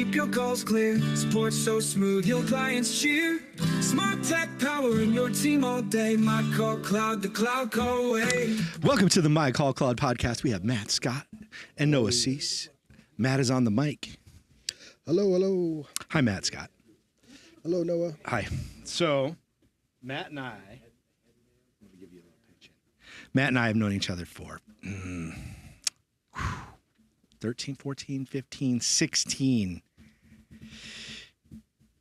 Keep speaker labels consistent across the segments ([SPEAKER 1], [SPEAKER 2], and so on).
[SPEAKER 1] keep your calls clear. Support so smooth, your clients cheer. Smart tech powering your team all day. MyCallCloud, the cloud call away.
[SPEAKER 2] Welcome to the MyCallCloud Podcast. We have Matt Scott and Noah Seis. Matt is on the mic.
[SPEAKER 3] Hello, hello.
[SPEAKER 2] Hi, Matt Scott.
[SPEAKER 3] Hello, Noah.
[SPEAKER 2] Hi. So, Matt and I, let me give you a little picture. Matt and I have known each other for 13, 14, 15, 16.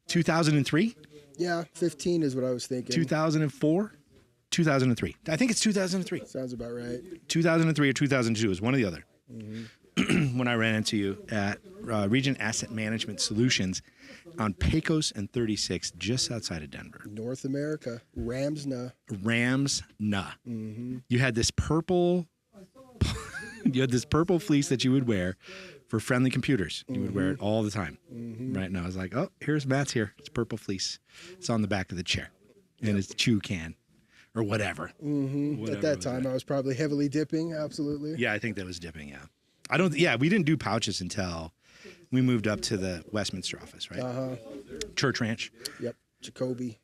[SPEAKER 2] 2003?
[SPEAKER 3] Yeah, 15 is what I was thinking.
[SPEAKER 2] 2004? 2003. I think it's 2003.
[SPEAKER 3] Sounds about right.
[SPEAKER 2] 2003 or 2002 is one or the other. Mm-hmm. When I ran into you at Regent Asset Management Solutions on Pecos and 36, just outside of Denver.
[SPEAKER 3] North America. Ramsna.
[SPEAKER 2] Mm-hmm. You had this purple fleece that you would wear for friendly computers. You would wear it all the time. Right? And I was like, oh, here's Matt's here. It's purple fleece. It's on the back of the chair. And it's chew can or whatever. Whatever
[SPEAKER 3] At that time, I was probably heavily dipping. Absolutely.
[SPEAKER 2] Yeah, I think that was dipping, yeah. We didn't do pouches until we moved up to the Westminster office, right? Church Ranch.
[SPEAKER 3] Yep. Jacoby.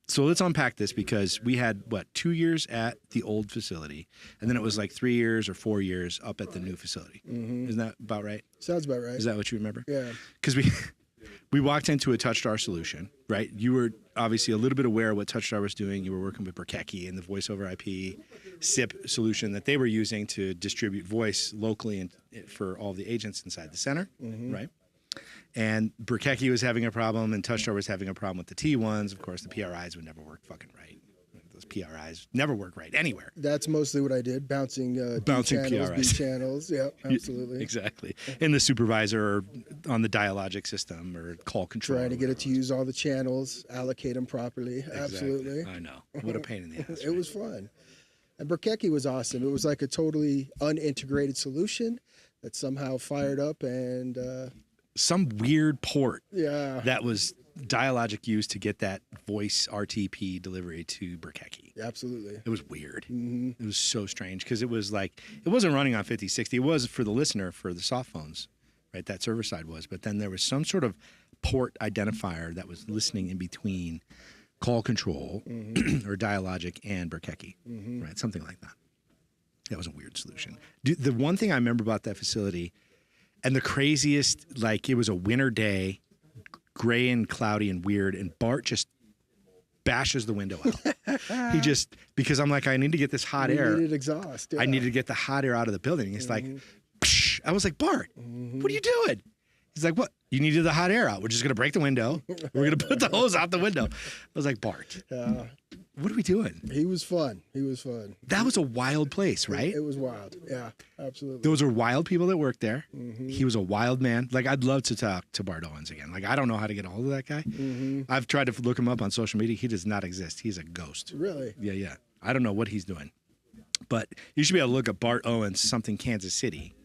[SPEAKER 2] So let's unpack this because we had, 2 years at the old facility, and then it was like 3 years or 4 years up at the new facility. Isn't that about right?
[SPEAKER 3] Sounds about right.
[SPEAKER 2] Is that what you remember?
[SPEAKER 3] Yeah.
[SPEAKER 2] Because we walked into a TouchStar solution, right? You were obviously a little bit aware of what TouchStar was doing. You were working with Burkecki and the voice over IP SIP solution that they were using to distribute voice locally and for all the agents inside the center, right? And Burkecki was having a problem, and TouchStar was having a problem with the T1s. Of course, the PRIs would never work fucking right. Those PRIs never work right anywhere.
[SPEAKER 3] That's mostly what I did, bouncing channels,
[SPEAKER 2] PRIs.
[SPEAKER 3] B channels. Yeah, absolutely.
[SPEAKER 2] Exactly. In the supervisor or on the dialogic system or call control.
[SPEAKER 3] Trying to get it to use all the channels, allocate them properly.
[SPEAKER 2] Exactly.
[SPEAKER 3] Absolutely.
[SPEAKER 2] I know. What a pain in the ass.
[SPEAKER 3] It was fun. And Burkecki was awesome. It was like a totally unintegrated solution that somehow fired up and...
[SPEAKER 2] some weird port
[SPEAKER 3] that
[SPEAKER 2] was dialogic used to get that voice RTP delivery to Burkecki.
[SPEAKER 3] Absolutely.
[SPEAKER 2] It was weird. It was so strange because it was like, it wasn't running on 5060. It was for the listener for the soft phones, right? That server side was. But then there was some sort of port identifier that was listening in between call control or dialogic and Burkecki, right? Something like that. That was a weird solution. The one thing I remember about that facility, and the craziest, it was a winter day, gray and cloudy and weird, and Bart just bashes the window out. Because I'm like, I need to get this hot air.
[SPEAKER 3] Needed exhaust. Yeah.
[SPEAKER 2] I needed to get the hot air out of the building. It's like, psh. I was like, Bart, what are you doing? He's like, what? You needed the hot air out. We're just going to break the window. We're going to put the hose out the window. I was like, Bart, what are we doing?
[SPEAKER 3] He was fun.
[SPEAKER 2] That was a wild place, right?
[SPEAKER 3] It was wild. Yeah, absolutely.
[SPEAKER 2] Those are wild people that worked there. He was a wild man. I'd love to talk to Bart Owens again. I don't know how to get a hold of that guy. I've tried to look him up on social media. He does not exist. He's a ghost.
[SPEAKER 3] Really?
[SPEAKER 2] Yeah. I don't know what he's doing. But you should be able to look up Bart Owens, something Kansas City,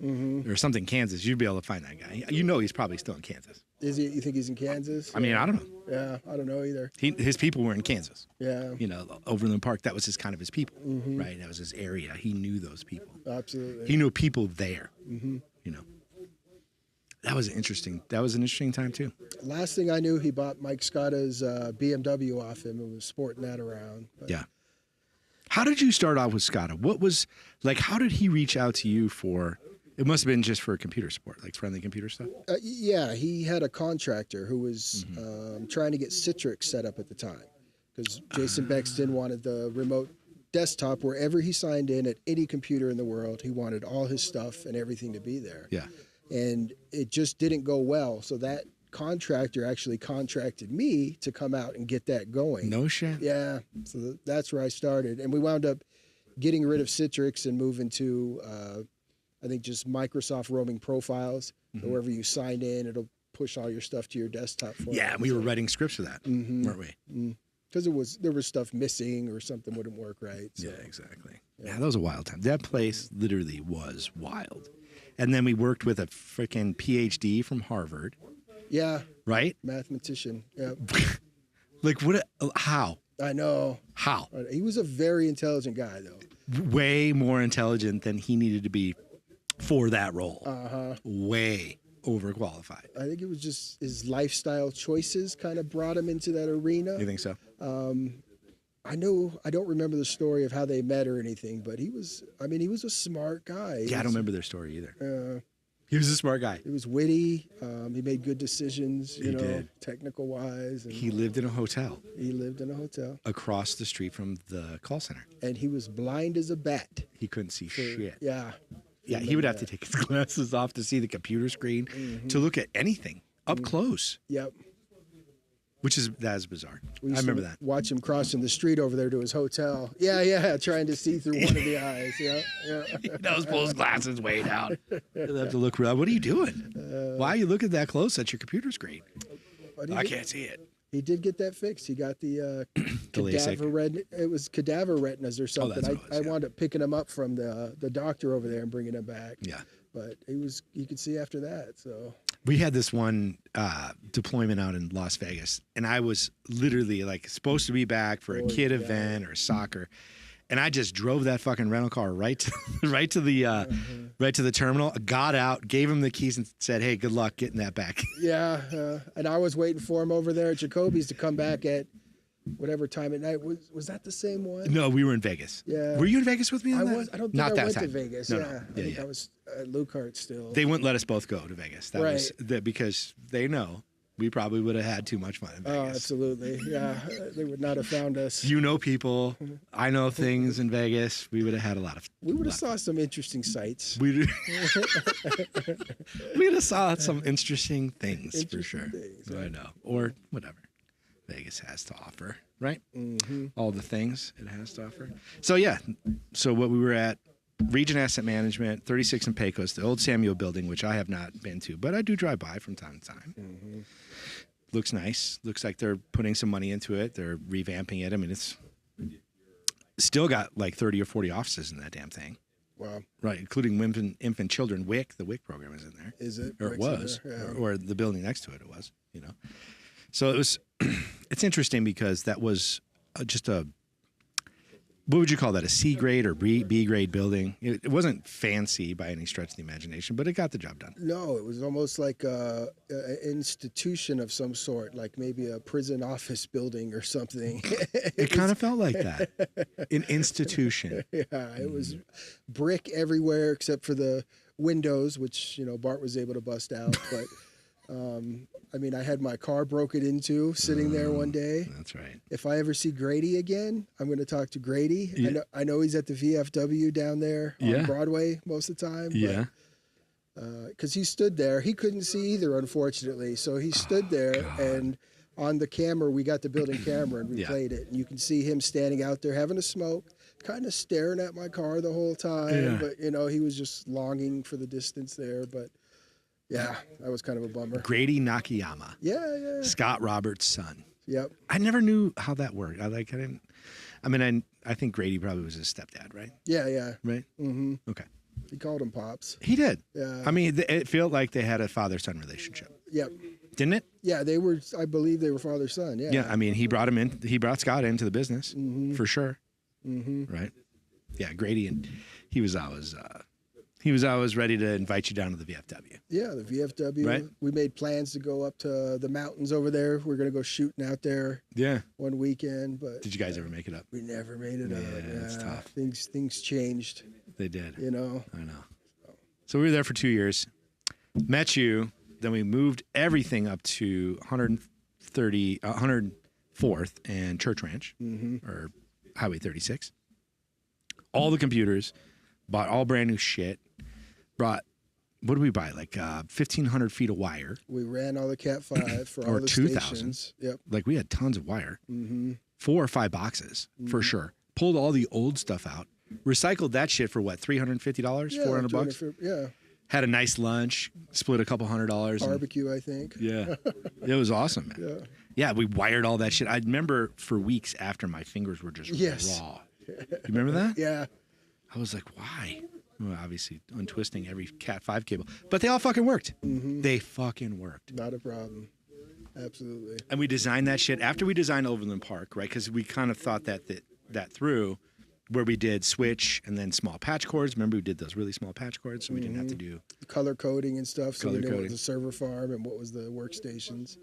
[SPEAKER 2] or something Kansas. You'd be able to find that guy. You know he's probably still in Kansas.
[SPEAKER 3] Is he? You think he's in Kansas?
[SPEAKER 2] I mean, I don't know.
[SPEAKER 3] Yeah, I don't know either.
[SPEAKER 2] His people were in Kansas.
[SPEAKER 3] Yeah.
[SPEAKER 2] Overland Park, that was kind of his people, right? That was his area. He knew those people.
[SPEAKER 3] Absolutely.
[SPEAKER 2] He knew people there, That was an interesting time, too.
[SPEAKER 3] Last thing I knew, he bought Mike Scotta's BMW off him and was sporting that around. But.
[SPEAKER 2] Yeah. How did you start off with Scotta? What was, how did he reach out to you for, it must have been just for computer support, friendly computer stuff?
[SPEAKER 3] Yeah, he had a contractor who was trying to get Citrix set up at the time because Jason Bexton wanted the remote desktop wherever he signed in at any computer in the world. He wanted all his stuff and everything to be there.
[SPEAKER 2] Yeah.
[SPEAKER 3] And it just didn't go well. So that contractor actually contracted me to come out and get that going.
[SPEAKER 2] No shit.
[SPEAKER 3] Yeah. So that's where I started. And we wound up getting rid of Citrix and moving to, I think, just Microsoft roaming profiles. So wherever you sign in, it'll push all your stuff to your desktop for you.
[SPEAKER 2] Yeah, we were writing scripts for that, weren't we?
[SPEAKER 3] Because there was stuff missing or something wouldn't work right. So.
[SPEAKER 2] Yeah, exactly. Yeah, that was a wild time. That place literally was wild. And then we worked with a freaking PhD from Harvard.
[SPEAKER 3] Yeah.
[SPEAKER 2] Right?
[SPEAKER 3] Mathematician. Yeah.
[SPEAKER 2] How?
[SPEAKER 3] I know.
[SPEAKER 2] How?
[SPEAKER 3] He was a very intelligent guy, though.
[SPEAKER 2] Way more intelligent than he needed to be for that role.
[SPEAKER 3] Uh-huh.
[SPEAKER 2] Way. overqualified.
[SPEAKER 3] I think it was just his lifestyle choices kind of brought him into that arena.
[SPEAKER 2] You think so?
[SPEAKER 3] I don't remember the story of how they met or anything, but he was a smart guy.
[SPEAKER 2] Yeah, I don't remember their story either. He was a smart guy.
[SPEAKER 3] He was witty. He made good decisions,
[SPEAKER 2] He did.
[SPEAKER 3] technical wise. And
[SPEAKER 2] He lived in a hotel
[SPEAKER 3] he lived in a hotel.
[SPEAKER 2] across the street from the call center.
[SPEAKER 3] And he was blind as a bat.
[SPEAKER 2] He couldn't see shit.
[SPEAKER 3] Yeah.
[SPEAKER 2] Yeah, he would have to take his glasses off to see the computer screen, to look at anything up close,
[SPEAKER 3] Yep.
[SPEAKER 2] that is bizarre.
[SPEAKER 3] We
[SPEAKER 2] I
[SPEAKER 3] used
[SPEAKER 2] remember
[SPEAKER 3] to
[SPEAKER 2] that.
[SPEAKER 3] watch him crossing the street over there to his hotel. Yeah, trying to see through one of the eyes. Yeah.
[SPEAKER 2] Those pull his glasses way down. He'll have to look around. What are you doing? Why are you looking that close at your computer screen?
[SPEAKER 3] But
[SPEAKER 2] I can't see it.
[SPEAKER 3] He did get that fixed. He got the
[SPEAKER 2] LASIK.
[SPEAKER 3] cadaver it was cadaver retinas or something.
[SPEAKER 2] that's what it was,
[SPEAKER 3] I
[SPEAKER 2] yeah.
[SPEAKER 3] wound up picking him up from the doctor over there and bringing him back.
[SPEAKER 2] Yeah.
[SPEAKER 3] But he could see after that. So
[SPEAKER 2] We had this one deployment out in Las Vegas, and I was literally like supposed to be back for a kid event or soccer, and I just drove that fucking rental car right to the terminal. Got out, gave him the keys, and said, "Hey, good luck getting that back."
[SPEAKER 3] yeah, and I was waiting for him over there at Jacoby's to come back at whatever time at night. Was that the same one?
[SPEAKER 2] No, we were in Vegas.
[SPEAKER 3] Yeah.
[SPEAKER 2] Were you in Vegas with me? On that?
[SPEAKER 3] I don't think
[SPEAKER 2] Not
[SPEAKER 3] I
[SPEAKER 2] that
[SPEAKER 3] went
[SPEAKER 2] time.
[SPEAKER 3] to Vegas.
[SPEAKER 2] No,
[SPEAKER 3] Yeah,
[SPEAKER 2] no.
[SPEAKER 3] I think I was at Lucart still.
[SPEAKER 2] They wouldn't let us both go to Vegas. That was
[SPEAKER 3] Right.
[SPEAKER 2] because they know we probably would have had too much fun in Vegas.
[SPEAKER 3] Oh, absolutely. Yeah, they would not have found us.
[SPEAKER 2] You know people. I know things in Vegas. We would have had a lot of.
[SPEAKER 3] We would have saw some interesting sights.
[SPEAKER 2] We would have saw some interesting things for
[SPEAKER 3] Interesting
[SPEAKER 2] sure.
[SPEAKER 3] things,
[SPEAKER 2] I know, or whatever Vegas has to offer, right? All the things it has to offer. So yeah, what we were at. Regent Asset Management, 36 in Pecos, the old Samuel building, which I have not been to, but I do drive by from time to time. Looks nice. Looks like they're putting some money into it. They're revamping it. I mean, it's still got like 30 or 40 offices in that damn thing.
[SPEAKER 3] Wow.
[SPEAKER 2] Right, including women, infant, children. WIC, the WIC program is in there.
[SPEAKER 3] Is it?
[SPEAKER 2] Or it
[SPEAKER 3] Rick's in
[SPEAKER 2] was.
[SPEAKER 3] there? Yeah.
[SPEAKER 2] Or the building next to it was, So it was, it's interesting because that was just what would you call that? A C grade or B grade building? It wasn't fancy by any stretch of the imagination, but it got the job done.
[SPEAKER 3] No, it was almost like an institution of some sort, like maybe a prison office building or something.
[SPEAKER 2] It kind of felt like that. An institution.
[SPEAKER 3] Yeah, it was brick everywhere except for the windows, which Bart was able to bust out. But I had my car broken into sitting there one day.
[SPEAKER 2] That's right.
[SPEAKER 3] If I ever see Grady again, I'm going to talk to Grady.
[SPEAKER 2] Yeah.
[SPEAKER 3] I know he's at the VFW down there on
[SPEAKER 2] Yeah.
[SPEAKER 3] Broadway most of the time.
[SPEAKER 2] Yeah.
[SPEAKER 3] Because he stood there. He couldn't see either, unfortunately. So he stood there, and on the camera, we got the building camera, and we
[SPEAKER 2] Yeah.
[SPEAKER 3] played it. And you can see him standing out there having a smoke, kind of staring at my car the whole time.
[SPEAKER 2] Yeah.
[SPEAKER 3] But, he was just longing for the distance there. But, yeah, that was kind of a bummer.
[SPEAKER 2] Grady Nakayama,
[SPEAKER 3] Yeah.
[SPEAKER 2] Scott Roberts' son.
[SPEAKER 3] Yep.
[SPEAKER 2] I never knew how that worked. I think Grady probably was his stepdad, right?
[SPEAKER 3] Yeah.
[SPEAKER 2] Right?
[SPEAKER 3] Mm-hmm.
[SPEAKER 2] Okay.
[SPEAKER 3] He called him Pops.
[SPEAKER 2] He did.
[SPEAKER 3] Yeah.
[SPEAKER 2] I mean, it felt like they had a father-son relationship,
[SPEAKER 3] Yep.
[SPEAKER 2] didn't it?
[SPEAKER 3] Yeah, I believe they were father-son. Yeah.
[SPEAKER 2] Yeah. I mean, he brought Scott into the business for sure.
[SPEAKER 3] Mm-hmm.
[SPEAKER 2] Right? Yeah, Grady, and he was always ready to invite you down to the VFW.
[SPEAKER 3] Yeah, the VFW.
[SPEAKER 2] Right.
[SPEAKER 3] We made plans to go up to the mountains over there. We're going to go shooting out there
[SPEAKER 2] Yeah.
[SPEAKER 3] one weekend, but
[SPEAKER 2] Did you guys ever make it up?
[SPEAKER 3] we never made it up.
[SPEAKER 2] Yeah, it's tough.
[SPEAKER 3] Things changed,
[SPEAKER 2] They did.
[SPEAKER 3] you know.
[SPEAKER 2] I know. So we were there for 2 years. Met you. Then we moved everything up to 104th and Church Ranch, or Highway 36. All the computers, bought all brand new shit. Brought, what did we buy? Like 1,500 feet of wire.
[SPEAKER 3] We ran all the CAT5 for
[SPEAKER 2] Or
[SPEAKER 3] all the
[SPEAKER 2] 2,000.
[SPEAKER 3] stations. Yep.
[SPEAKER 2] Like we had tons of wire.
[SPEAKER 3] Mm-hmm.
[SPEAKER 2] 4 or 5 boxes for sure. Pulled all the old stuff out. Recycled that shit for what? $350?
[SPEAKER 3] Yeah,
[SPEAKER 2] $400?
[SPEAKER 3] Yeah.
[SPEAKER 2] Had a nice lunch. Split a couple $100. and-
[SPEAKER 3] Barbecue, I think.
[SPEAKER 2] Yeah. It was awesome, man.
[SPEAKER 3] Yeah.
[SPEAKER 2] Yeah, we wired all that shit. I remember for weeks after my fingers were just
[SPEAKER 3] Yes.
[SPEAKER 2] raw. You remember that?
[SPEAKER 3] Yeah.
[SPEAKER 2] I was like, why? Well, obviously untwisting every CAT5 cable. But they all fucking worked. They fucking worked.
[SPEAKER 3] Not a problem. Absolutely.
[SPEAKER 2] And we designed that shit after we designed Overland Park, right? Because we kind of thought that through. where we did switch and then small patch cords. Remember, we did those really small patch cords, so we didn't have to do
[SPEAKER 3] color coding and stuff. So we
[SPEAKER 2] Color
[SPEAKER 3] knew what
[SPEAKER 2] coding.
[SPEAKER 3] was the server farm and what was the workstations.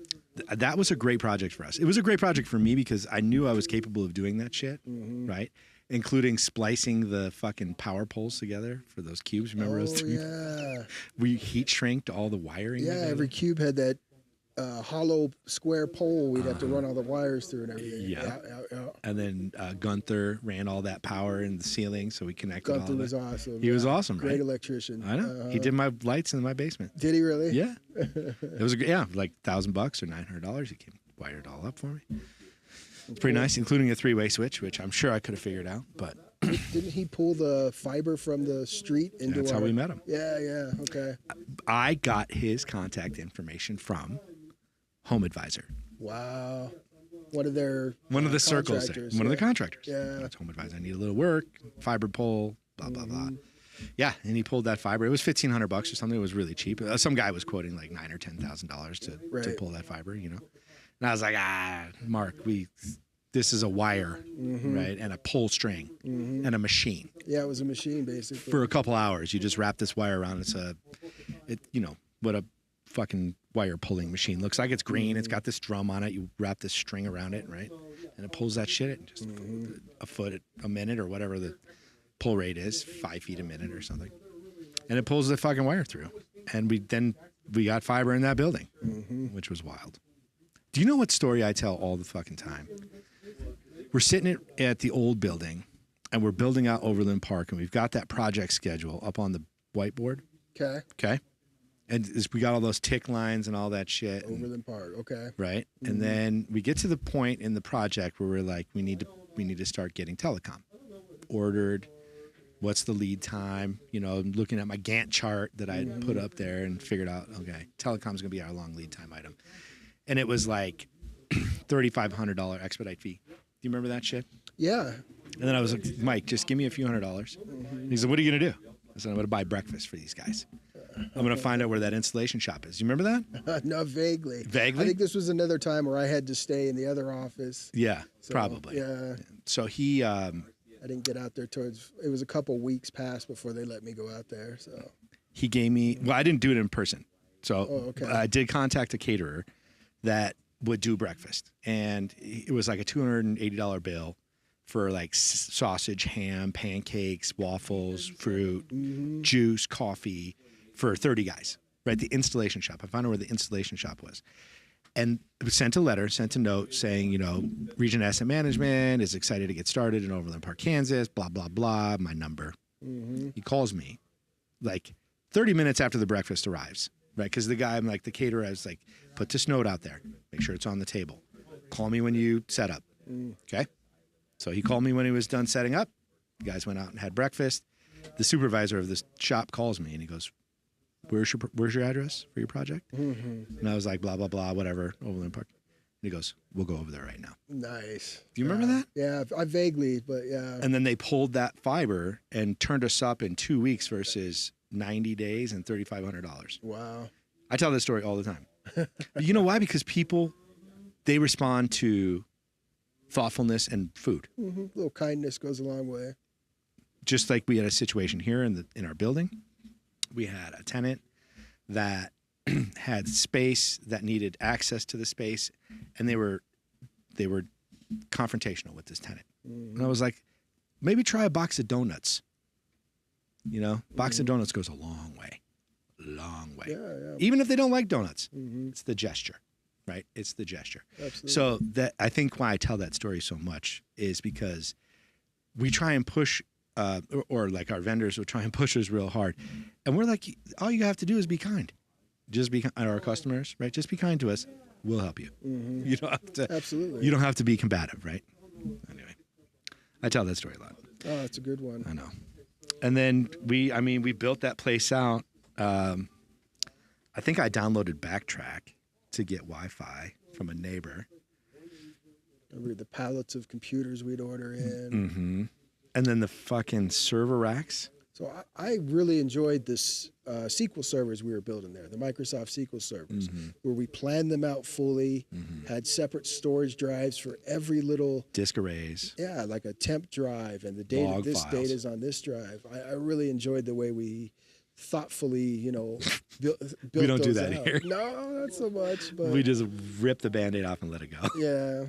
[SPEAKER 2] that was a great project for us. It was a great project for me because I knew I was capable of doing that shit, right? Including splicing the fucking power poles together for those cubes. Remember those things?
[SPEAKER 3] Yeah.
[SPEAKER 2] We heat shrinked all the wiring.
[SPEAKER 3] Yeah,
[SPEAKER 2] together.
[SPEAKER 3] every cube had that hollow square pole we'd have to run all the wires through and everything.
[SPEAKER 2] Yeah.
[SPEAKER 3] Yeah.
[SPEAKER 2] And then Gunther ran all that power in the ceiling, so we connected
[SPEAKER 3] Gunther
[SPEAKER 2] all
[SPEAKER 3] was
[SPEAKER 2] that.
[SPEAKER 3] awesome.
[SPEAKER 2] He was awesome,
[SPEAKER 3] Great
[SPEAKER 2] right?
[SPEAKER 3] electrician.
[SPEAKER 2] I know. He did my lights in my basement.
[SPEAKER 3] Did he really?
[SPEAKER 2] Yeah. It was like $1,000 or $900. He came wired it all up for me. It's pretty nice, including a 3-way switch, which I'm sure I could have figured out, but
[SPEAKER 3] Didn't he pull the fiber from the street into
[SPEAKER 2] that's
[SPEAKER 3] our...
[SPEAKER 2] how we met him.
[SPEAKER 3] Yeah, okay.
[SPEAKER 2] I got his contact information from Home Advisor.
[SPEAKER 3] Wow. One of their
[SPEAKER 2] One of the circles there.
[SPEAKER 3] contractors,
[SPEAKER 2] One of the
[SPEAKER 3] yeah.
[SPEAKER 2] contractors.
[SPEAKER 3] Yeah.
[SPEAKER 2] That's Home Advisor. I need a little work, fiber pole, blah, blah, blah. Yeah, and he pulled that fiber. It was $1,500 or something. It was really cheap. Some guy was quoting like $9,000 or $10,000 to
[SPEAKER 3] Right.
[SPEAKER 2] pull that fiber, And I was like, Mark, this is a wire, right? And a pull string and a machine.
[SPEAKER 3] Yeah, it was a machine, basically.
[SPEAKER 2] For a couple hours, you just wrap this wire around. What a fucking wire pulling machine looks like. It's green. It's got this drum on it. You wrap this string around it, right? And it pulls that shit in just a foot a minute or whatever the pull rate is, 5 feet a minute or something. And it pulls the fucking wire through. And we got fiber in that building, which was wild. Do you know what story I tell all the fucking time? We're sitting at the old building and we're building out Overland Park and we've got that project schedule up on the whiteboard. Okay. And we got all those tick lines and all that shit.
[SPEAKER 3] Overland Park, okay.
[SPEAKER 2] Right. And then we get to the point in the project where we're like, we need to start getting telecom ordered. What's the lead time? Looking at my Gantt chart that I had put up there and figured out, okay, telecom's going to be our long lead time item. And it was like $3,500 expedite fee. Do you remember that shit?
[SPEAKER 3] Yeah.
[SPEAKER 2] And then I was like, Mike, just give me a few $100s. He said, what are you going to do? I said, I'm going to buy breakfast for these guys. I'm going to find out where that installation shop is. You remember that?
[SPEAKER 3] No, vaguely.
[SPEAKER 2] Vaguely?
[SPEAKER 3] I think this was another time where I had to stay in the other office.
[SPEAKER 2] Yeah,
[SPEAKER 3] So,
[SPEAKER 2] probably.
[SPEAKER 3] Yeah.
[SPEAKER 2] So he,
[SPEAKER 3] I didn't get out there it was a couple weeks past before they let me go out there. So
[SPEAKER 2] he gave me, I didn't do it in person. So
[SPEAKER 3] okay.
[SPEAKER 2] I did contact a caterer that would do breakfast. And it was like a $280 bill for like sausage, ham, pancakes, waffles, fruit, juice, coffee for 30 guys, right? The installation shop. I found out where the installation shop was. And sent a note saying, Regent Asset Management is excited to get started in Overland Park, Kansas, blah, blah, blah, my number. He calls me like 30 minutes after the breakfast arrives, right? Because the caterer, I was like, put this note out there. Make sure it's on the table. Call me when you set up. Okay? So he called me when he was done setting up. The guys went out and had breakfast. The supervisor of this shop calls me and he goes, where's your address for your project? And I was like, blah, blah, blah, whatever, Overland Park. And he goes, we'll go over there right now.
[SPEAKER 3] nice.
[SPEAKER 2] Do you remember that?
[SPEAKER 3] Yeah, I vaguely, but yeah.
[SPEAKER 2] And then they pulled that fiber and turned us up in 2 weeks versus 90 days and $3,500.
[SPEAKER 3] Wow.
[SPEAKER 2] I tell this story all the time. You know why? Because people, they respond to thoughtfulness and food.
[SPEAKER 3] A little kindness goes a long way.
[SPEAKER 2] Just like we had a situation here in our building. We had a tenant that had space that needed access to the space, and they were confrontational with this tenant. And I was like, maybe try a box of donuts. Box of donuts goes a long way.
[SPEAKER 3] Yeah.
[SPEAKER 2] Even if they don't like donuts, it's the gesture, right? It's the gesture.
[SPEAKER 3] Absolutely.
[SPEAKER 2] So that I think why I tell that story so much is because we try and push, or like our vendors will try and push us real hard, and we're like, all you have to do is be kind. Just be kind to our customers, right? Just be kind to us. We'll help you. You don't have to.
[SPEAKER 3] Absolutely.
[SPEAKER 2] You don't have to be combative, right? Anyway, I tell that story a lot.
[SPEAKER 3] Oh, that's a good one.
[SPEAKER 2] I know. And then we built that place out. I think I downloaded Backtrack to get Wi-Fi from a neighbor.
[SPEAKER 3] Remember the pallets of computers we'd order in.
[SPEAKER 2] And then the fucking server racks.
[SPEAKER 3] So I really enjoyed this SQL servers we were building there, the Microsoft SQL servers, where we planned them out fully, had separate storage drives for every little
[SPEAKER 2] disk arrays.
[SPEAKER 3] Yeah, like a temp drive, and the data.
[SPEAKER 2] Log
[SPEAKER 3] This
[SPEAKER 2] files.
[SPEAKER 3] data's on this drive. I really enjoyed the way we thoughtfully, built
[SPEAKER 2] We don't do
[SPEAKER 3] those
[SPEAKER 2] that
[SPEAKER 3] out.
[SPEAKER 2] here.
[SPEAKER 3] No, not so much. But
[SPEAKER 2] We just rip the Band-Aid off and let it go.
[SPEAKER 3] yeah,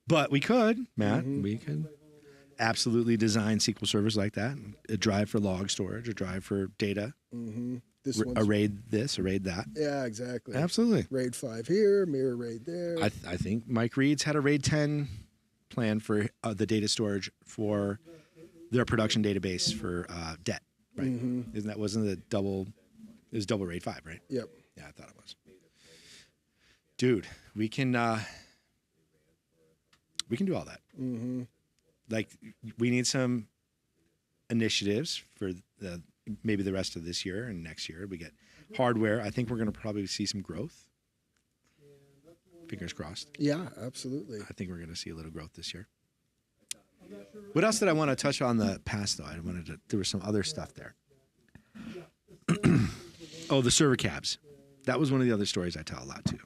[SPEAKER 2] But we could, Matt, we could absolutely design SQL servers like that. A drive for log storage, a drive for data.
[SPEAKER 3] this one's
[SPEAKER 2] Arrayed this, arrayed that.
[SPEAKER 3] yeah, exactly.
[SPEAKER 2] Absolutely.
[SPEAKER 3] RAID 5 here, mirror RAID there.
[SPEAKER 2] I think Mike Reed's had a RAID 10 plan for the data storage for their production database for debt, right? Wasn't it double RAID 5, right?
[SPEAKER 3] Yep.
[SPEAKER 2] Yeah, I thought it was. Dude, we can do all that. Like, we need some initiatives for maybe the rest of this year and next year. We get hardware. I think we're going to probably see some growth. Fingers crossed.
[SPEAKER 3] Yeah, absolutely.
[SPEAKER 2] I think we're going to see a little growth this year. What else did I want to touch on the past, though? There was some other stuff there. Oh, the server cabs. That was one of the other stories I tell a lot, too.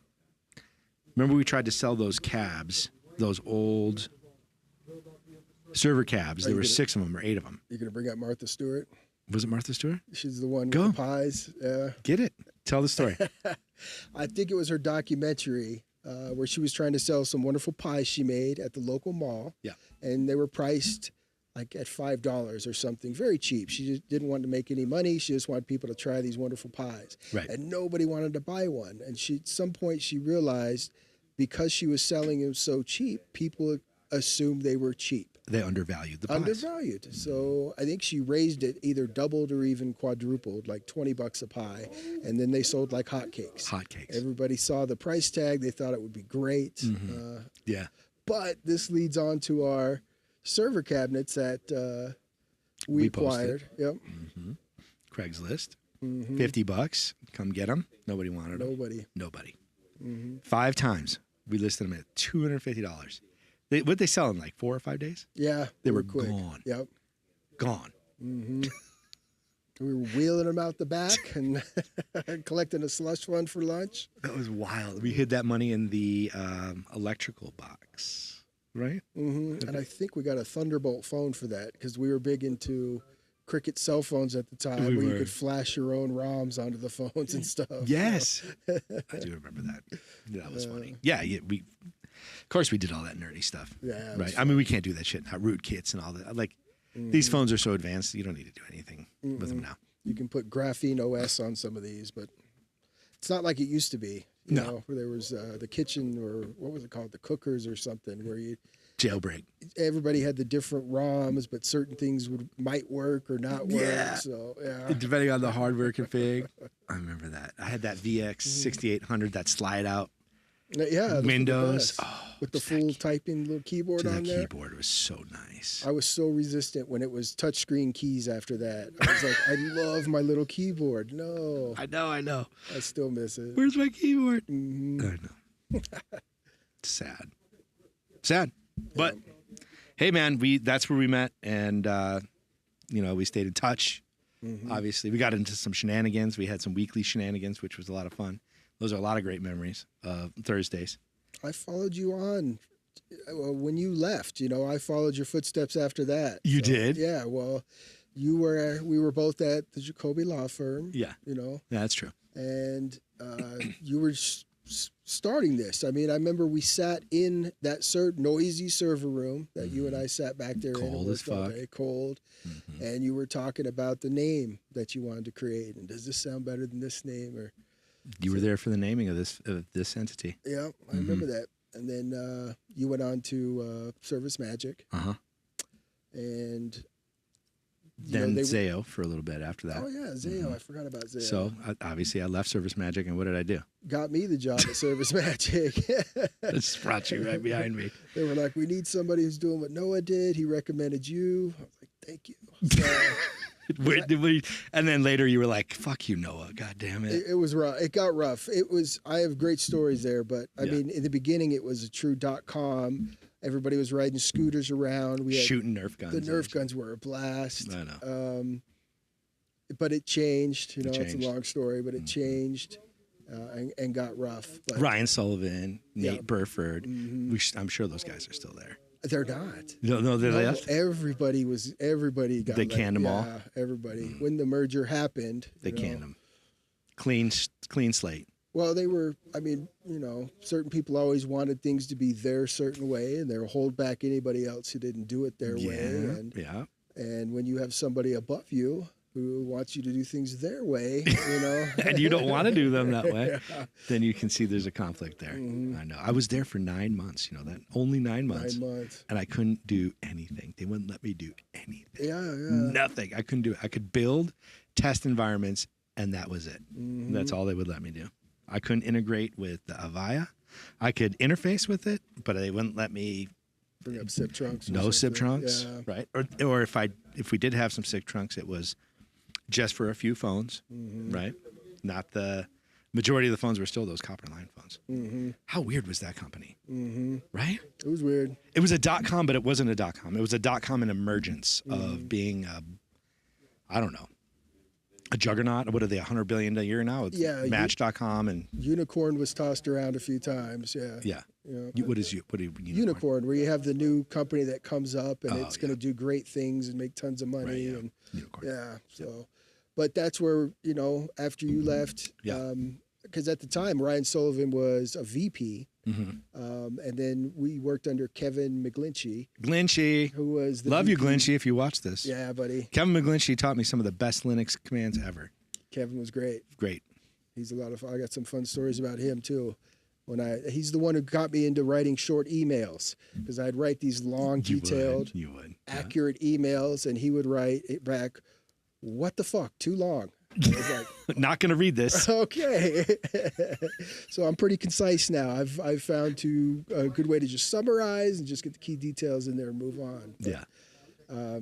[SPEAKER 2] Remember we tried to sell those cabs, those old server cabs. There were 6 of them or 8 of them.
[SPEAKER 3] You're going to bring up Martha Stewart?
[SPEAKER 2] Was it Martha Stewart?
[SPEAKER 3] She's the one
[SPEAKER 2] Go.
[SPEAKER 3] with the pies. Yeah.
[SPEAKER 2] Get it. Tell the story.
[SPEAKER 3] I think it was her documentary where she was trying to sell some wonderful pies she made at the local mall.
[SPEAKER 2] Yeah.
[SPEAKER 3] And they were priced like at $5 or something, very cheap. She just didn't want to make any money. She just wanted people to try these wonderful pies.
[SPEAKER 2] Right.
[SPEAKER 3] And nobody wanted to buy one. And at some point she realized because she was selling them so cheap, people assumed they were cheap.
[SPEAKER 2] They undervalued the pies.
[SPEAKER 3] Undervalued. So I think she raised it, either doubled or even quadrupled, like $20 a pie, and then they sold like hotcakes.
[SPEAKER 2] Hotcakes.
[SPEAKER 3] Everybody saw the price tag; they thought it would be great.
[SPEAKER 2] Yeah.
[SPEAKER 3] But this leads on to our server cabinets that we
[SPEAKER 2] posted.
[SPEAKER 3] acquired. Yep.
[SPEAKER 2] Craigslist. $50. Come get them. Nobody wanted them.
[SPEAKER 3] Nobody.
[SPEAKER 2] 5 times we listed them at $250. Would they sell in like 4 or 5 days?
[SPEAKER 3] Yeah,
[SPEAKER 2] They were
[SPEAKER 3] quick.
[SPEAKER 2] gone.
[SPEAKER 3] Yep.
[SPEAKER 2] Gone.
[SPEAKER 3] We were wheeling them out the back and collecting a slush fund for lunch.
[SPEAKER 2] That was wild. We hid that money in the electrical box, right?
[SPEAKER 3] And I think we got a Thunderbolt phone for that because we were big into Cricket cell phones at the time
[SPEAKER 2] We
[SPEAKER 3] where
[SPEAKER 2] were.
[SPEAKER 3] you could flash your own ROMs onto the phones and stuff.
[SPEAKER 2] Yes. I do remember that. That was funny. Yeah, of course we did all that nerdy stuff.
[SPEAKER 3] Yeah, it was
[SPEAKER 2] Right. I mean, we can't do that shit now. Rootkits and all that. Like, these phones are so advanced, you don't need to do anything with them now.
[SPEAKER 3] You can put Graphene OS on some of these, but it's not like it used to be. You know, where there was the kitchen, or what was it called, the cookers or something, where
[SPEAKER 2] Jailbreak.
[SPEAKER 3] everybody had the different ROMs, but certain things might work or not work.
[SPEAKER 2] Yeah.
[SPEAKER 3] So
[SPEAKER 2] Depending on the hardware config. I remember that. I had that VX 6800, that slide out.
[SPEAKER 3] Yeah, those were the
[SPEAKER 2] Windows.
[SPEAKER 3] best.
[SPEAKER 2] Oh,
[SPEAKER 3] with the full typing little keyboard
[SPEAKER 2] to
[SPEAKER 3] on
[SPEAKER 2] the
[SPEAKER 3] there.
[SPEAKER 2] keyboard. It was so nice.
[SPEAKER 3] I was so resistant when it was touchscreen keys after that. I was like, I love my little keyboard. No,
[SPEAKER 2] I know.
[SPEAKER 3] I still miss it.
[SPEAKER 2] Where's my keyboard? I
[SPEAKER 3] Mm-hmm.
[SPEAKER 2] know. Sad. But hey, man, that's where we met, and we stayed in touch. Obviously, we got into some shenanigans. We had some weekly shenanigans, which was a lot of fun. Those are a lot of great memories of Thursdays.
[SPEAKER 3] I followed you on when you left. I followed your footsteps after that.
[SPEAKER 2] You did?
[SPEAKER 3] Yeah. Well, we were both at the Jacoby Law Firm.
[SPEAKER 2] Yeah.
[SPEAKER 3] Yeah,
[SPEAKER 2] That's true.
[SPEAKER 3] and you were starting this. I mean, I remember we sat in that noisy server room that you and I sat back there in.
[SPEAKER 2] Cold as
[SPEAKER 3] worked all
[SPEAKER 2] fuck.
[SPEAKER 3] day, cold. And you were talking about the name that you wanted to create. And does this sound better than this name? Or
[SPEAKER 2] You were there for the naming of this entity.
[SPEAKER 3] yeah, I remember that. And then you went on to Service Magic. And
[SPEAKER 2] Then Zayo for a little bit after that.
[SPEAKER 3] Oh yeah, Zayo. I forgot about Zayo.
[SPEAKER 2] So obviously I left Service Magic, and what did I do?
[SPEAKER 3] Got me the job at Service Magic.
[SPEAKER 2] Just brought you right behind me.
[SPEAKER 3] They were like, we need somebody who's doing what Noah did. He recommended you. I was like, thank you. So,
[SPEAKER 2] And then later you were like, fuck you, Noah. God damn it.
[SPEAKER 3] it was rough. It got rough. I have great stories there, but I mean, in the beginning, it was a true .com. Everybody was riding scooters around. We had
[SPEAKER 2] shooting Nerf guns.
[SPEAKER 3] the Nerf guns were a blast.
[SPEAKER 2] I know.
[SPEAKER 3] but it changed. You know,
[SPEAKER 2] It
[SPEAKER 3] it's a
[SPEAKER 2] changed.
[SPEAKER 3] long story, but it changed and got rough. But
[SPEAKER 2] Ryan Sullivan, Nate
[SPEAKER 3] Yeah.
[SPEAKER 2] Burford. I'm sure those guys are still there.
[SPEAKER 3] they're not.
[SPEAKER 2] No, they left.
[SPEAKER 3] Everybody got.
[SPEAKER 2] They
[SPEAKER 3] let-
[SPEAKER 2] canned them all?
[SPEAKER 3] Yeah, everybody. When the merger happened,
[SPEAKER 2] They
[SPEAKER 3] you know,
[SPEAKER 2] canned them. Clean slate.
[SPEAKER 3] Well, they were. I mean, you know, certain people always wanted things to be their certain way, and they would hold back anybody else who didn't do it their way.
[SPEAKER 2] Yeah.
[SPEAKER 3] And when you have somebody above you who wants you to do things their way, you know,
[SPEAKER 2] And you don't want to do them that way,
[SPEAKER 3] Yeah.
[SPEAKER 2] then you can see there's a conflict there. I know. I was there for 9 months, you know, that only 9 months.
[SPEAKER 3] 9 months.
[SPEAKER 2] And I couldn't do anything. They wouldn't let me do anything.
[SPEAKER 3] Yeah.
[SPEAKER 2] Nothing. I couldn't do it. I could build test environments, and that was it. That's all they would let me do. I couldn't integrate with the Avaya. I could interface with it, but they wouldn't let me.
[SPEAKER 3] Bring up SIP trunks. or
[SPEAKER 2] No SIP
[SPEAKER 3] something.
[SPEAKER 2] trunks,
[SPEAKER 3] Yeah.
[SPEAKER 2] right? Or if we did have some SIP trunks, it was just for a few phones, right? Not the majority of the phones were still those copper line phones. How weird was that company, right?
[SPEAKER 3] It was weird.
[SPEAKER 2] It was a .com, but it wasn't a .com. It was a .com in emergence of being I don't know, a juggernaut. What are they, $100 billion a year now? It's
[SPEAKER 3] Yeah,
[SPEAKER 2] Match.com and
[SPEAKER 3] Unicorn was tossed around a few times. Yeah.
[SPEAKER 2] yeah.
[SPEAKER 3] Yeah.
[SPEAKER 2] What is Unicorn?
[SPEAKER 3] Unicorn, where you have the new company that comes up and
[SPEAKER 2] Oh,
[SPEAKER 3] it's going to do great things and make tons of money.
[SPEAKER 2] Right, yeah.
[SPEAKER 3] And
[SPEAKER 2] Unicorn.
[SPEAKER 3] yeah, so, but that's where, you know, after you left,
[SPEAKER 2] Yeah.
[SPEAKER 3] because at the time Ryan Sullivan was a VP, and then we worked under Kevin McGlinchey,
[SPEAKER 2] Glinchy.
[SPEAKER 3] who was the
[SPEAKER 2] Love you,
[SPEAKER 3] VP.
[SPEAKER 2] Glinchy, if you watch this.
[SPEAKER 3] Yeah, buddy.
[SPEAKER 2] Kevin McGlinchey taught me some of the best Linux commands ever.
[SPEAKER 3] Kevin was great.
[SPEAKER 2] Great.
[SPEAKER 3] He's a lot of. I got some fun stories about him too. He's the one who got me into writing short emails because I'd write these long, detailed,
[SPEAKER 2] You would. Yeah.
[SPEAKER 3] accurate emails, and he would write it back, "What the fuck? Too long." I was like,
[SPEAKER 2] Not going to read this.
[SPEAKER 3] okay. So I'm pretty concise now. I've found a good way to just summarize and just get the key details in there and move on. But,
[SPEAKER 2] Yeah.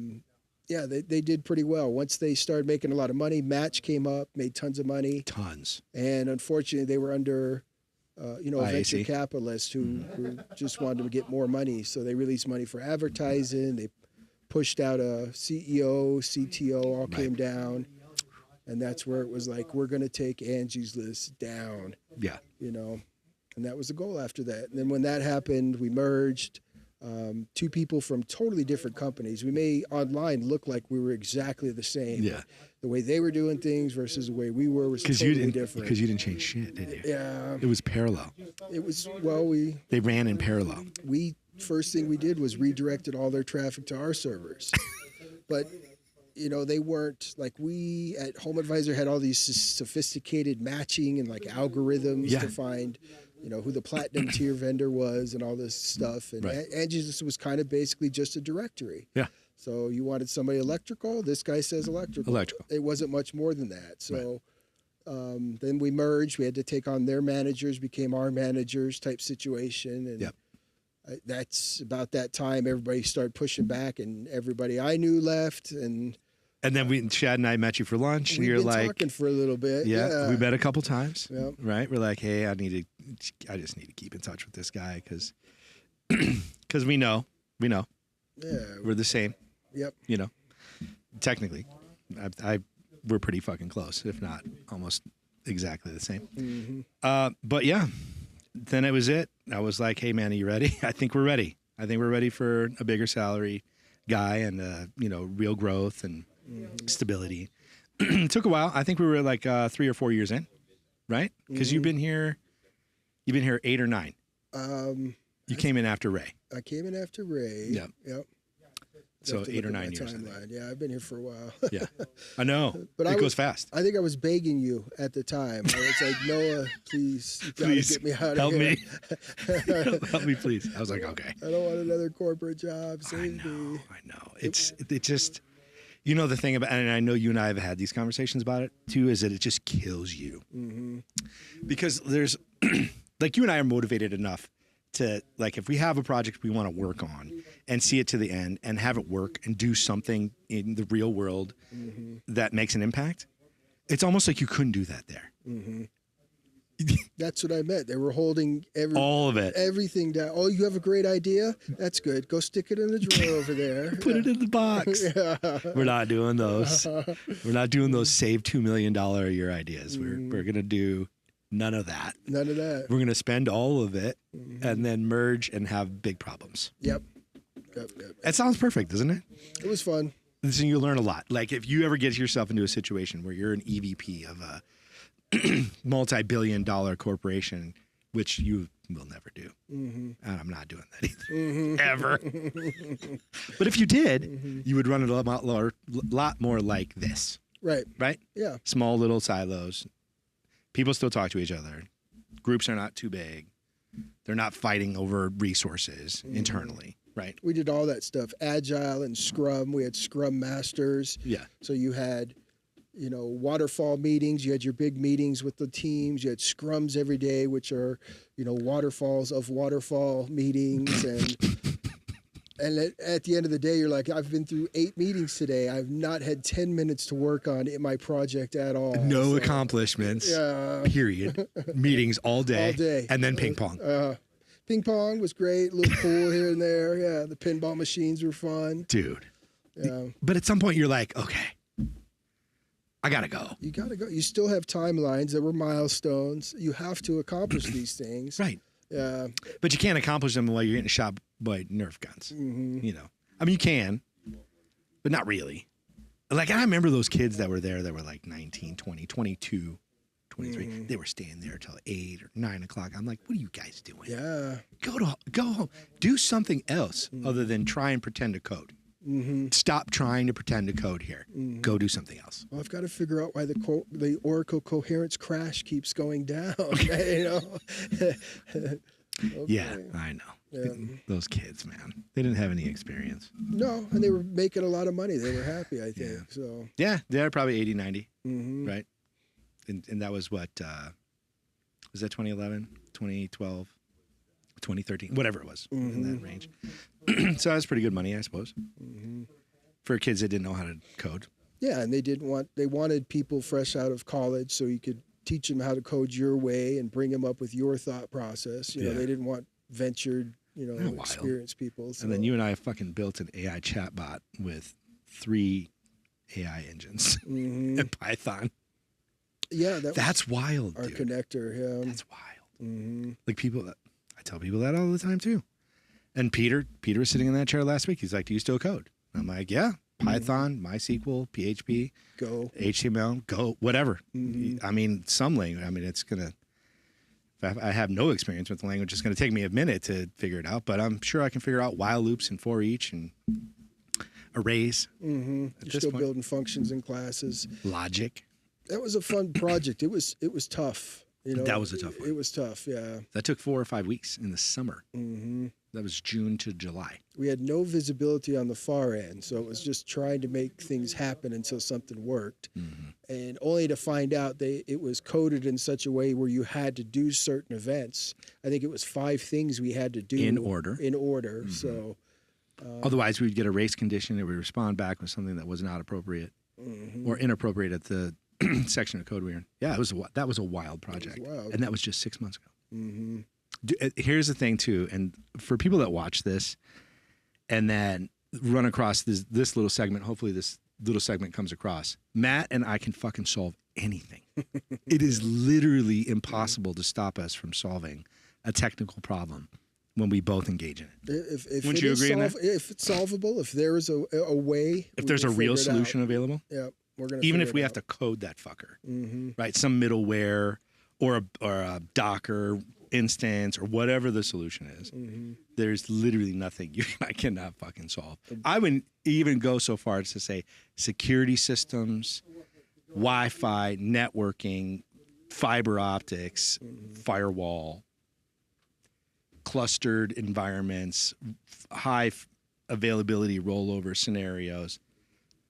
[SPEAKER 3] yeah, they did pretty well. Once they started making a lot of money, Match came up, made tons of money,
[SPEAKER 2] Tons.
[SPEAKER 3] and unfortunately they were under a venture
[SPEAKER 2] IAC.
[SPEAKER 3] capitalist who just wanted to get more money. So they released money for advertising. They pushed out a CEO, CTO, all came down. And that's where it was like, we're going to take Angie's List down,
[SPEAKER 2] Yeah.
[SPEAKER 3] you know. And that was the goal after that. And then when that happened, we merged two people from totally different companies. We may online look like we were exactly the same.
[SPEAKER 2] Yeah.
[SPEAKER 3] The way they were doing things versus the way we were was
[SPEAKER 2] Because
[SPEAKER 3] totally
[SPEAKER 2] you didn't.
[SPEAKER 3] different.
[SPEAKER 2] Because you didn't change shit, did you?
[SPEAKER 3] Yeah.
[SPEAKER 2] It was parallel.
[SPEAKER 3] It was, well, we
[SPEAKER 2] They ran in parallel.
[SPEAKER 3] first thing we did was redirected all their traffic to our servers. But, you know, they weren't like we at Home Advisor had all these sophisticated matching and like algorithms
[SPEAKER 2] Yeah.
[SPEAKER 3] to find, you know, who the platinum tier vendor was and all this stuff. And
[SPEAKER 2] Right.
[SPEAKER 3] Angie's was kind of basically just a directory.
[SPEAKER 2] Yeah.
[SPEAKER 3] So you wanted somebody electrical, this guy says electrical.
[SPEAKER 2] Electrical.
[SPEAKER 3] It wasn't much more than that. So then we merged. We had to take on their managers, became our managers type situation. And
[SPEAKER 2] Yep.
[SPEAKER 3] that's about that time everybody started pushing back and everybody I knew left. And
[SPEAKER 2] And then Chad and I met you for lunch, and
[SPEAKER 3] we've
[SPEAKER 2] you're
[SPEAKER 3] been
[SPEAKER 2] like,
[SPEAKER 3] talking for a little bit.
[SPEAKER 2] yeah, we met a couple times,
[SPEAKER 3] Yep.
[SPEAKER 2] right? We're like, hey, I just need to keep in touch with this guy because we know
[SPEAKER 3] Yeah.
[SPEAKER 2] we're the same,
[SPEAKER 3] Yep.
[SPEAKER 2] you know. Technically, we're pretty fucking close, if not almost exactly the same. But yeah, then it was it. I was like, hey man, are you ready? I think we're ready. I think we're ready for a bigger salary guy and real growth and stability. It took a while. I think we were like 3 or 4 years in, right? Because you've been here 8 or 9. You came in after Ray.
[SPEAKER 3] I came in after Ray.
[SPEAKER 2] Yep.
[SPEAKER 3] Yep.
[SPEAKER 2] So
[SPEAKER 3] Have to
[SPEAKER 2] 8 or
[SPEAKER 3] look at
[SPEAKER 2] 9
[SPEAKER 3] my
[SPEAKER 2] years. I think.
[SPEAKER 3] timeline. Yeah, I've been here for a while.
[SPEAKER 2] Yeah, I know.
[SPEAKER 3] But
[SPEAKER 2] It goes fast.
[SPEAKER 3] I think I was begging you at the time. I was like, Noah, please, you gotta
[SPEAKER 2] Please
[SPEAKER 3] get me out of
[SPEAKER 2] help
[SPEAKER 3] here.
[SPEAKER 2] me. Help me, please. I was like, okay.
[SPEAKER 3] I don't want another corporate job.
[SPEAKER 2] I
[SPEAKER 3] Save me.
[SPEAKER 2] know. It just, you know, the thing about, and I know you and I have had these conversations about it too, is that it just kills you. Because there's, like, you and I are motivated enough to, like, if we have a project we want to work on and see it to the end and have it work and do something in the real world that makes an impact, it's almost like you couldn't do that there.
[SPEAKER 3] That's what I meant. They were holding
[SPEAKER 2] All of it.
[SPEAKER 3] everything down. Oh, you have a great idea? That's good. Go stick it in the drawer over there.
[SPEAKER 2] Put it in the box.
[SPEAKER 3] Yeah.
[SPEAKER 2] We're not doing those. We're not doing those save $2 million a year ideas. We're going to do none of that.
[SPEAKER 3] None of that.
[SPEAKER 2] We're going to spend all of it and then merge and have big problems.
[SPEAKER 3] Yep.
[SPEAKER 2] That sounds perfect, doesn't it?
[SPEAKER 3] It was fun.
[SPEAKER 2] So you learn a lot. Like if you ever get yourself into a situation where you're an EVP of a multi-billion-dollar corporation, which you will never do. And I'm not doing that either, ever. But if you did, you would run it a lot more like this.
[SPEAKER 3] Right.
[SPEAKER 2] Right?
[SPEAKER 3] Yeah.
[SPEAKER 2] Small little silos. People still talk to each other. Groups are not too big. They're not fighting over resources internally. Right.
[SPEAKER 3] We did all that stuff. Agile and Scrum. We had Scrum Masters.
[SPEAKER 2] Yeah.
[SPEAKER 3] So you had, waterfall meetings. You had your big meetings with the teams. You had Scrums every day, which are, waterfalls of waterfall meetings. And at the end of the day, you're like, I've been through 8 meetings today. I've not had 10 minutes to work on my project at all.
[SPEAKER 2] No accomplishments.
[SPEAKER 3] Yeah.
[SPEAKER 2] Period. Meetings all day.
[SPEAKER 3] All day.
[SPEAKER 2] And then ping pong.
[SPEAKER 3] Ping pong was great. A little pool here and there. Yeah, the pinball machines were fun.
[SPEAKER 2] Dude.
[SPEAKER 3] Yeah.
[SPEAKER 2] But at some point you're like, okay, I got to go.
[SPEAKER 3] You got to go. You still have timelines. There were milestones. You have to accomplish these things.
[SPEAKER 2] Right.
[SPEAKER 3] Yeah.
[SPEAKER 2] But you can't accomplish them while you're getting shot by Nerf guns. I mean, you can, but not really. Like, I remember those kids that were there that were like 19, 20, 22, 23. They were staying there till 8 or 9 o'clock. I'm like, what are you guys doing?
[SPEAKER 3] Yeah.
[SPEAKER 2] Go home. Do something else other than try and pretend to code. Stop trying to pretend to code here. Go do something else.
[SPEAKER 3] Well, I've got to figure out why the Oracle coherence crash keeps going down. Okay.
[SPEAKER 2] Yeah, I know.
[SPEAKER 3] Yeah.
[SPEAKER 2] Those kids, man. They didn't have any experience.
[SPEAKER 3] No, and they were making a lot of money. They were happy, I think.
[SPEAKER 2] Yeah.
[SPEAKER 3] So.
[SPEAKER 2] Yeah, they're probably 80, 90, right? And that was what, was that 2011, 2012, 2013, whatever it was, in that range. So that was pretty good money, I suppose, for kids that didn't know how to code.
[SPEAKER 3] Yeah, and they wanted people fresh out of college so you could teach them how to code your way and bring them up with your thought process. You know, they didn't want ventured, experienced people. So.
[SPEAKER 2] And then you and I fucking built an AI chatbot with 3 AI engines and Python.
[SPEAKER 3] Yeah,
[SPEAKER 2] that's wild.
[SPEAKER 3] Our
[SPEAKER 2] dude.
[SPEAKER 3] connector. Yeah,
[SPEAKER 2] that's wild. Like I tell people that all the time too. And Peter was sitting in that chair last week. He's like, "Do you still code?" And I'm like, "Yeah, Python, MySQL, PHP,
[SPEAKER 3] Go,
[SPEAKER 2] HTML, Go, whatever." I mean, some language. I mean, it's gonna. If I have no experience with the language, it's gonna take me a minute to figure it out. But I'm sure I can figure out while loops and for each and arrays.
[SPEAKER 3] You're still building functions and classes.
[SPEAKER 2] Logic.
[SPEAKER 3] That was a fun project. It was tough.
[SPEAKER 2] That was a tough one.
[SPEAKER 3] It was tough. Yeah.
[SPEAKER 2] That took 4 or 5 weeks in the summer. That was June to July.
[SPEAKER 3] We had no visibility on the far end, so it was just trying to make things happen until something worked, and only to find out it was coded in such a way where you had to do certain events. I think it was 5 things we had to do
[SPEAKER 2] in order.
[SPEAKER 3] So
[SPEAKER 2] otherwise, we'd get a race condition that would respond back with something that was not appropriate or inappropriate at the section of code we were in. Yeah, that was a wild project, and that was just 6 months ago. Here's the thing too, and for people that watch this and then run across this little segment, hopefully this little segment comes across. Matt and I can fucking solve anything. It is literally impossible to stop us from solving a technical problem when we both engage in it. Wouldn't you agree on that?
[SPEAKER 3] If it's solvable, if there is a way,
[SPEAKER 2] if there's a real solution available,
[SPEAKER 3] yeah, we're gonna.
[SPEAKER 2] Even if we have to code that fucker, right? Some middleware or a Docker instance or whatever the solution is, there's literally nothing I cannot fucking solve. I would even go so far as to say security systems, Wi-Fi, networking, fiber optics, firewall, clustered environments, high availability rollover scenarios,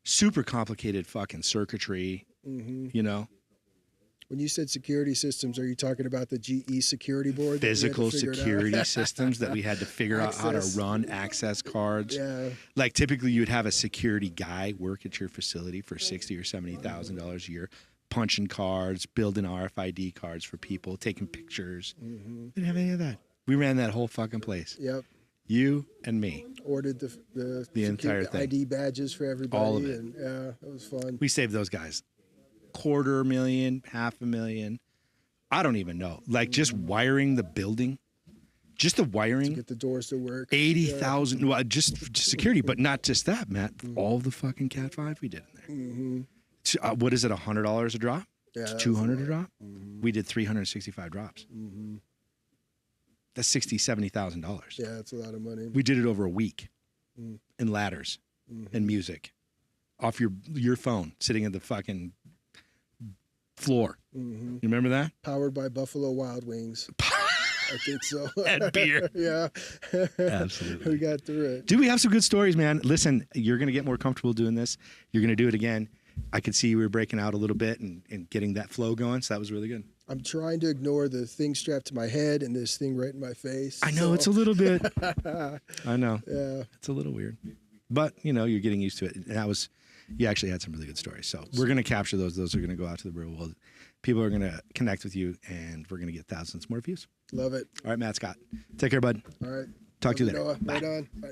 [SPEAKER 2] super complicated fucking circuitry,
[SPEAKER 3] When you said security systems, are you talking about the GE security board?
[SPEAKER 2] Physical security systems that we had to figure out how to run, access cards.
[SPEAKER 3] Yeah.
[SPEAKER 2] Like typically you'd have a security guy work at your facility for $60,000 or $70,000 a year, punching cards, building RFID cards for people, taking pictures.
[SPEAKER 3] Mm-hmm.
[SPEAKER 2] Didn't have any of that. We ran that whole fucking place.
[SPEAKER 3] Yep.
[SPEAKER 2] You and me.
[SPEAKER 3] Ordered the
[SPEAKER 2] entire thing.
[SPEAKER 3] ID badges for everybody.
[SPEAKER 2] All of it.
[SPEAKER 3] And yeah, it was fun.
[SPEAKER 2] We saved those guys $250,000, $500,000. I don't even know. Like just wiring the building, just the wiring.
[SPEAKER 3] To get the doors to work.
[SPEAKER 2] 80,000. Well, just security, but not just that, Matt. All the fucking CAT5 we did in there.
[SPEAKER 3] Mm-hmm.
[SPEAKER 2] What is it? $100 a drop?
[SPEAKER 3] Yeah,
[SPEAKER 2] It's 200 a drop.
[SPEAKER 3] Mm-hmm.
[SPEAKER 2] We did 365 drops.
[SPEAKER 3] Mm-hmm.
[SPEAKER 2] That's $60,000-$70,000.
[SPEAKER 3] Yeah, that's a lot of money.
[SPEAKER 2] We did it over a week
[SPEAKER 3] Mm.
[SPEAKER 2] in ladders
[SPEAKER 3] Mm-hmm.
[SPEAKER 2] and music off your phone, sitting at the fucking floor.
[SPEAKER 3] Mm-hmm.
[SPEAKER 2] You remember that?
[SPEAKER 3] Powered by Buffalo Wild Wings. I think so.
[SPEAKER 2] And beer.
[SPEAKER 3] Yeah.
[SPEAKER 2] Absolutely.
[SPEAKER 3] We got through it.
[SPEAKER 2] Dude, we have some good stories, man. Listen, you're going to get more comfortable doing this. You're going to do it again. I could see you were breaking out a little bit and getting that flow going, so that was really good.
[SPEAKER 3] I'm trying to ignore the thing strapped to my head and this thing right in my face.
[SPEAKER 2] I know, it's a little bit. I know.
[SPEAKER 3] Yeah.
[SPEAKER 2] It's a little weird. But, you're getting used to it. And you actually had some really good stories. So we're going to capture those. Those are going to go out to the real world. People are going to connect with you, and we're going to get thousands more views.
[SPEAKER 3] Love it.
[SPEAKER 2] All right, Matt Scott. Take care, bud.
[SPEAKER 3] All right.
[SPEAKER 2] Talk to you
[SPEAKER 3] Love
[SPEAKER 2] later.
[SPEAKER 3] Noah.
[SPEAKER 2] Bye.
[SPEAKER 3] Right on. Bye.